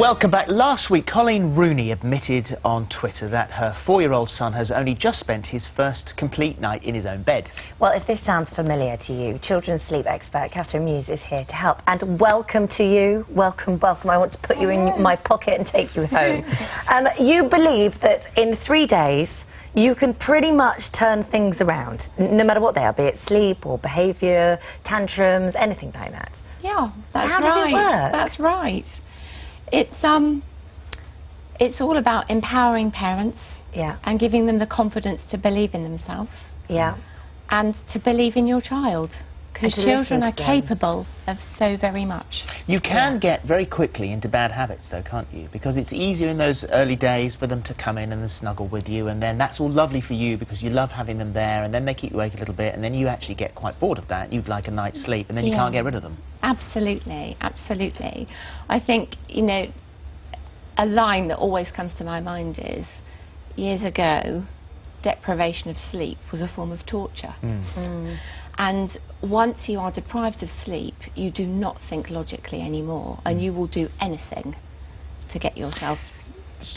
Welcome back. Last week, Colleen Rooney admitted on Twitter that her 4-year-old son has only just spent his first complete night in his own bed. Well, if this sounds familiar to you, children's sleep expert Kathryn Mewes is here to help. And welcome to you. Welcome, welcome. I want to put you in my pocket and take you home. You believe that in 3 days, you can pretty much turn things around, no matter what they are, be it sleep or behaviour, tantrums, anything like that. Yeah, that's How right. does it work? That's right. It's all about empowering parents, Yeah. and giving them the confidence to believe in themselves, Yeah. and to believe in your child, because And to children listen are to them. capable of so very much. You can get very quickly into bad habits, though, can't you? Because it's easier in those early days for them to come in and then snuggle with you, and then that's all lovely for you because you love having them there, and then they keep you awake a little bit, and then you actually get quite bored of that. You'd like a night's sleep, and then you Yeah. can't get rid of them. Absolutely, absolutely. I think, you know, a line that always comes to my mind is, years ago, deprivation of sleep was a form of torture. And once you are deprived of sleep, you do not think logically anymore, and you will do anything to get yourself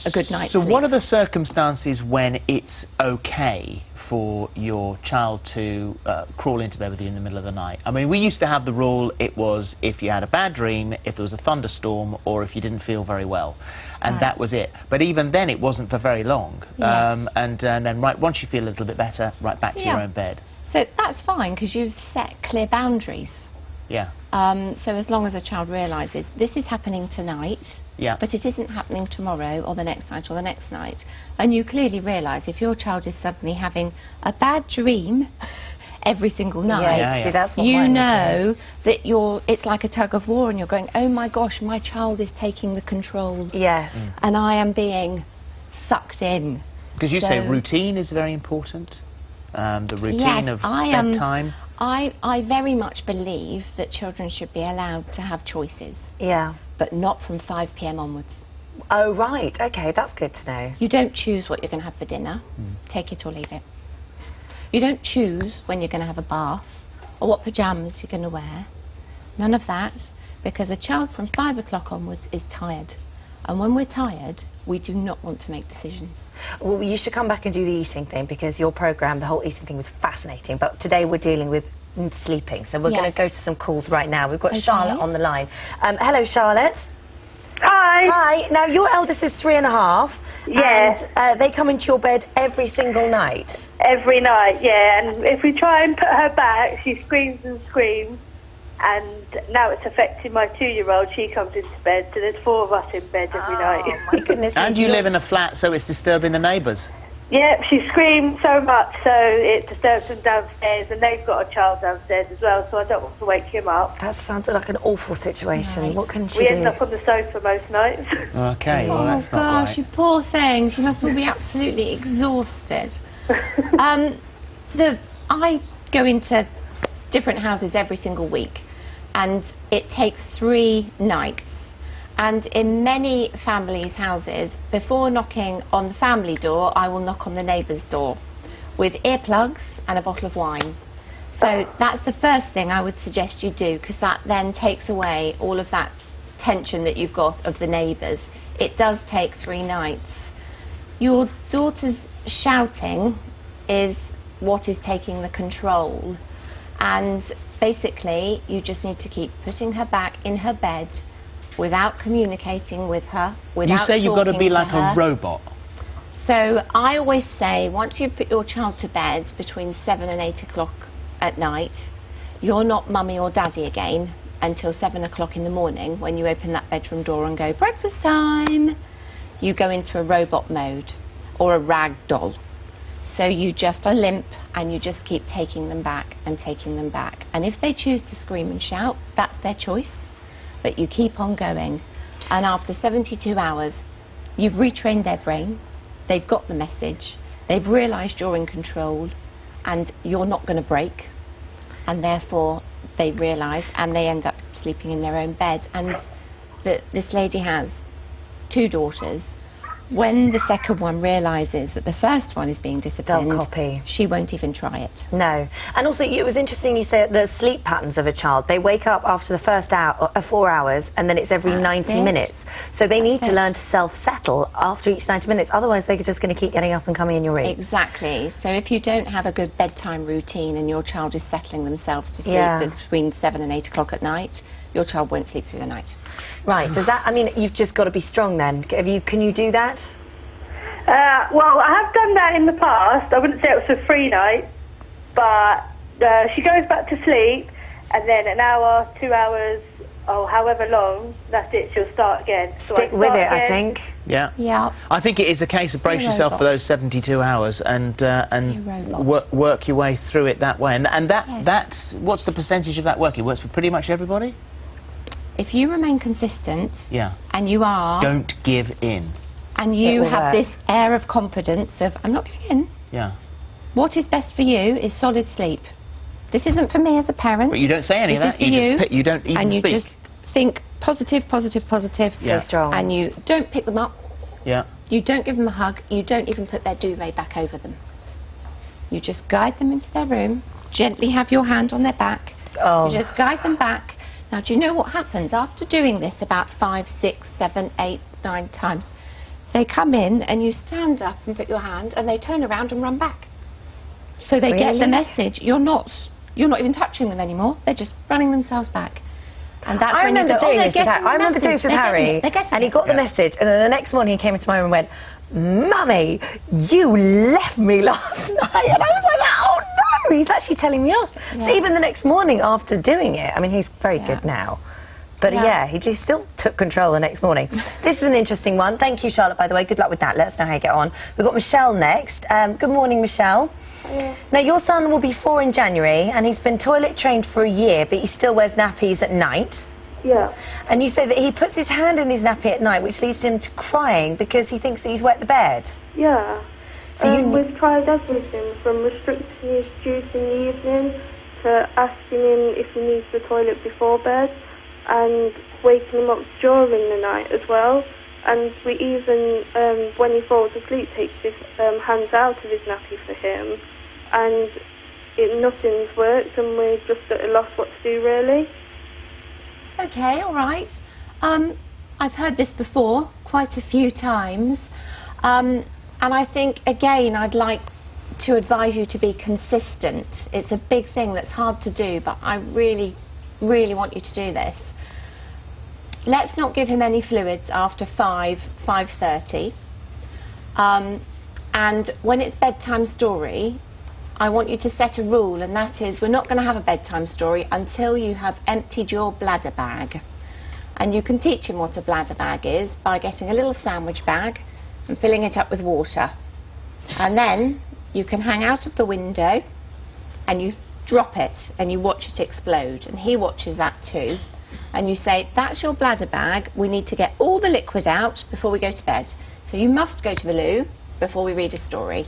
a good night's So sleep. what are the circumstances when it's okay for your child to crawl into bed with you in the middle of the night? I mean, we used to have the rule, it was if you had a bad dream, if there was a thunderstorm, or if you didn't feel very well. And that was it. But even then, it wasn't for very long. Yes. And then once you feel a little bit better, right back to your own bed. So that's fine, because you've set clear boundaries. Yeah. So as long as a child realises this is happening tonight, Yeah. but it isn't happening tomorrow or the next night or the next night, and you clearly realise if your child is suddenly having a bad dream every single night, Yeah, yeah. See, that's what you mine is know that it's like a tug of war, and you're going, oh my gosh, my child is taking the control, doing. Yes. and I am being sucked in. Because you say So- routine is very important. The routine Yes, of I am. bedtime. I very much believe that children should be allowed to have choices, Yeah. but not from 5 p.m. onwards. Oh, right. OK, that's good to know. You don't choose what you're going to have for dinner. Take it or leave it. You don't choose when you're going to have a bath or what pyjamas you're going to wear. None of that, because a child from 5 o'clock onwards is tired. And when we're tired, we do not want to make decisions. Well, you should come back and do the eating thing, because your programme, the whole eating thing, was fascinating. But today we're dealing with sleeping, so we're going Yes. to go to some calls right now. We've got Okay. Charlotte on the line. Hello, Charlotte. Hi. Hi. Now, your eldest is 3.5. Yeah. And they come into your bed every single night. Every night, yeah. And if we try and put her back, she screams and screams. And now it's affecting my 2-year-old. She comes into bed, so there's 4 of us in bed every night. Oh, my goodness. And you live in a flat, so it's disturbing the neighbours. Yeah, she screams so much, so it disturbs them downstairs. And they've got a child downstairs as well, so I don't want to wake him up. That sounds like an awful situation. Right. What can she We do? end up on the sofa most nights. Okay, well, Oh that's not gosh, right. you poor things. You must all be absolutely exhausted. I go into different houses every single week, and it takes 3 nights. And in many families' houses, before knocking on the family door, I will knock on the neighbour's door with earplugs and a bottle of wine. So that's the first thing I would suggest you do, because that then takes away all of that tension that you've got of the neighbours. It does take 3 nights. Your daughter's shouting is what is taking the control, and basically you just need to keep putting her back in her bed without communicating with her, without You say you've got to be talking like her. a robot. So I always say, once you put your child to bed between 7 and 8 o'clock at night, you're not mummy or daddy again until 7 o'clock in the morning, when you open that bedroom door and go, breakfast time. You go into a robot mode, or a rag doll. So you just are limp, and you just keep taking them back and taking them back. And if they choose to scream and shout, that's their choice. But you keep on going. And after 72 hours, you've retrained their brain. They've got the message. They've realised you're in control, and you're not going to break. And therefore, they realise, and they end up sleeping in their own bed. And this lady has 2 daughters. when the second one realises that the first one is being disciplined, They'll copy. she won't even try it. No. And also, it was interesting you said the sleep patterns of a child. They wake up after the first 4 hours, and then it's every 90 minutes. So they need to learn to self-settle after each 90 minutes. Otherwise, they're just going to keep getting up and coming in your room. Exactly. So if you don't have a good bedtime routine and your child is settling themselves to sleep between 7 and 8 o'clock at night, your child won't sleep through the night. Right. Does that, I mean, you've just got to be strong then. Can you do that? Well, I have done that in the past. I wouldn't say it was a free night, but she goes back to sleep, and then an hour, 2 hours, or however long, that's it, she'll start again. So Stick with it, I think. Yeah. Yeah. I think it is a case of brace yourself for those 72 hours and work your way through it that way. And that's what's the percentage of that work? It works for pretty much everybody? If you remain consistent, Yeah. and you are, Don't give in. and you will have work. this air of confidence of, I'm not giving in, Yeah. what is best for you is solid sleep. This isn't for me as a parent. But you don't say any of that. This is for You don't even and you speak. just think positive, positive, positive. Yeah. Stay strong. And you don't pick them up. Yeah. You don't give them a hug. You don't even put their duvet back over them. You just guide them into their room, gently have your hand on their back. Oh. You just guide them back. Now, do you know what happens after doing this about 5, 6, 7, 8, 9 times? They come in and you stand up and put your hand and they turn around and run back. So they get the Really? message. You're not even touching them anymore. They're just running themselves back. And that's I when remember you go, doing oh, this with Harry. I remember doing this with Harry, and he got the message, and then the next morning he came into my room and went, "Mummy, you left me last night," and I was like, "Oh no!" He's actually telling me off. So even the next morning after doing it, I mean, he's very good now. But he still took control the next morning. This is an interesting one. Thank you, Charlotte, by the way. Good luck with that. Let us know how you get on. We've got Michelle next. Good morning, Michelle. Yeah. Now, your son will be 4 in January, and he's been toilet trained for a year, but he still wears nappies at night. Yeah. And you say that he puts his hand in his nappy at night, which leads him to crying because he thinks that he's wet the bed. Yeah. So we've tried everything from restricting his juice in the evening to asking him if he needs the toilet before bed and waking him up during the night as well. And we even, when he falls asleep, takes his hands out of his nappy for him. And nothing's worked, and we're just at a loss what to do, really. Okay, all right. I've heard this before quite a few times. And I think, again, I'd like to advise you to be consistent. It's a big thing that's hard to do, but I really, really want you to do this. Let's not give him any fluids after 5:30. And when it's bedtime story, I want you to set a rule, and that is we're not going to have a bedtime story until you have emptied your bladder bag. And you can teach him what a bladder bag is by getting a little sandwich bag and filling it up with water. And then you can hang out of the window and you drop it and you watch it explode. And he watches that too. And you say, that's your bladder bag. We need to get all the liquid out before we go to bed. So you must go to the loo before we read a story.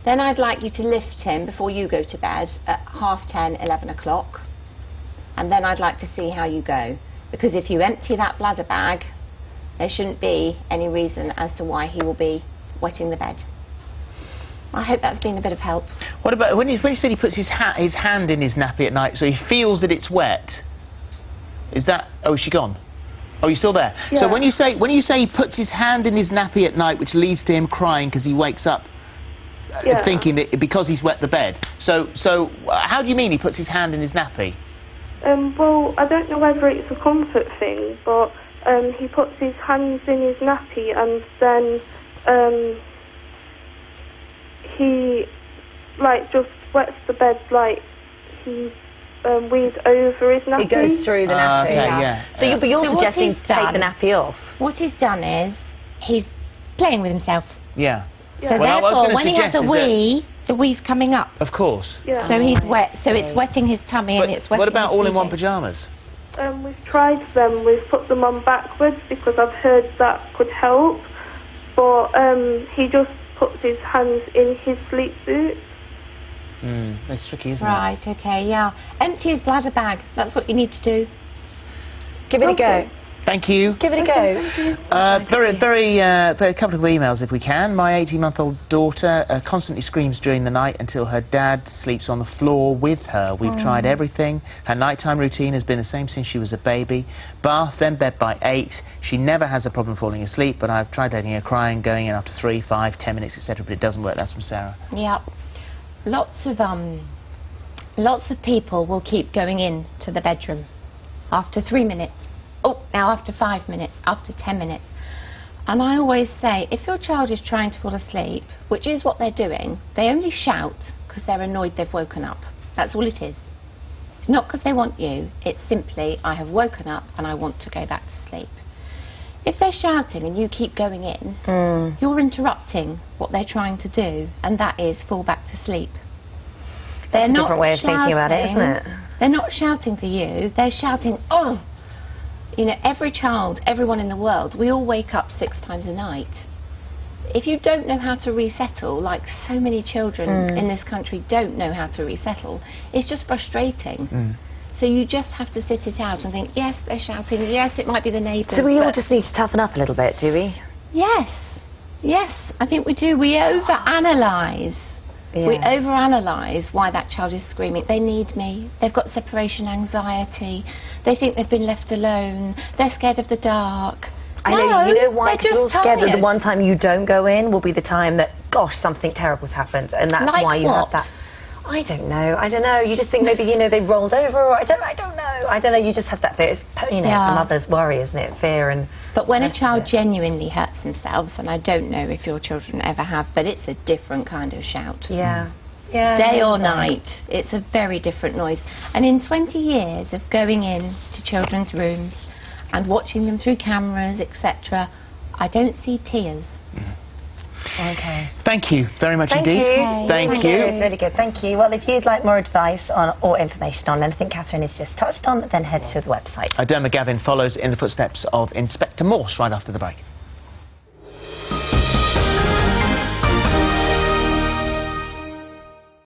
Then I'd like you to lift him before you go to bed at 10:30, 11 o'clock. And then I'd like to see how you go. Because if you empty that bladder bag, there shouldn't be any reason as to why he will be wetting the bed. I hope that's been a bit of help. What about when you said he puts his hand in his nappy at night so he feels that it's wet? Is that... Oh, is she gone? Oh, you're still there? Yeah. So when you say he puts his hand in his nappy at night, which leads to him crying because he wakes up thinking that because he's wet the bed. So how do you mean he puts his hand in his nappy? Well, I don't know whether it's a comfort thing, but he puts his hands in his nappy and then he just wets the bed like he weeds over his nappy. It goes through the nappy. Okay, yeah. So you're So what suggesting he's to take the done- nappy off? What he's done is he's playing with himself. Yeah. So Well, I was therefore, gonna when he has a suggest is wee, the wee's coming up. Of course. Yeah. So he's wet. So it's wetting his tummy and it's wetting what about his all-in-one PJs. pyjamas? We've tried them. We've put them on backwards because I've heard that could help. But he just puts his hands in his sleep boots. That's tricky, isn't it? Right, okay, yeah. Empty his bladder bag. That's what you need to do. Give it a go. Okay. Thank you. Give it a go. Very couple of emails if we can. My 18-month-old daughter constantly screams during the night until her dad sleeps on the floor with her. We've tried everything. Her nighttime routine has been the same since she was a baby. Bath, then bed by 8. She never has a problem falling asleep, but I've tried letting her cry and going in after 3, 5, 10 minutes, etc., but it doesn't work. That's from Sarah. Yep. Lots of people will keep going in to the bedroom after 3 minutes. Oh, now after 5 minutes, after 10 minutes. And I always say, if your child is trying to fall asleep, which is what they're doing, they only shout because they're annoyed they've woken up. That's all it is. It's not because they want you, it's simply, I have woken up and I want to go back to sleep. If they're shouting and you keep going in, you're interrupting what they're trying to do, and that is fall back to sleep. That's a different way of thinking about it, isn't it? They're not shouting for you, they're shouting, oh! You know, every child, everyone in the world, we all wake up 6 times a night. If you don't know how to resettle, like so many children in this country don't know how to resettle, it's just frustrating. So you just have to sit it out and think, yes, they're shouting, yes, it might be the neighbours. So we all just need to toughen up a little bit, do we? Yes, yes, I think we do. We overanalyse. Yeah. We overanalyse why that child is screaming. They need me. They've got separation anxiety. They think they've been left alone. They're scared of the dark. I know, you know why? They're Because just you're scared that the tired. one time you don't go in will be the time that, gosh, something terrible's happened, and that's Like why you what? have that. I don't know. You just think maybe, you know, they rolled over, or I don't know. You just have that fear. It's, you know, Yeah. the mother's worry, isn't it? Fear and... But when a That's child it. genuinely hurts themselves, and I don't know if your children ever have, but it's a different kind of shout. Yeah. Yeah. Day or right. night, it's a very different noise. And in 20 years of going in to children's rooms and watching them through cameras, etc., I don't see tears. Okay. Thank you very much Thank indeed. you. Thank you. It's really good. Thank you. Well, if you'd like more advice on or information on anything Kathryn has just touched on, then head to the website. Dermot Gavin follows in the footsteps of Inspector Morse right after the break.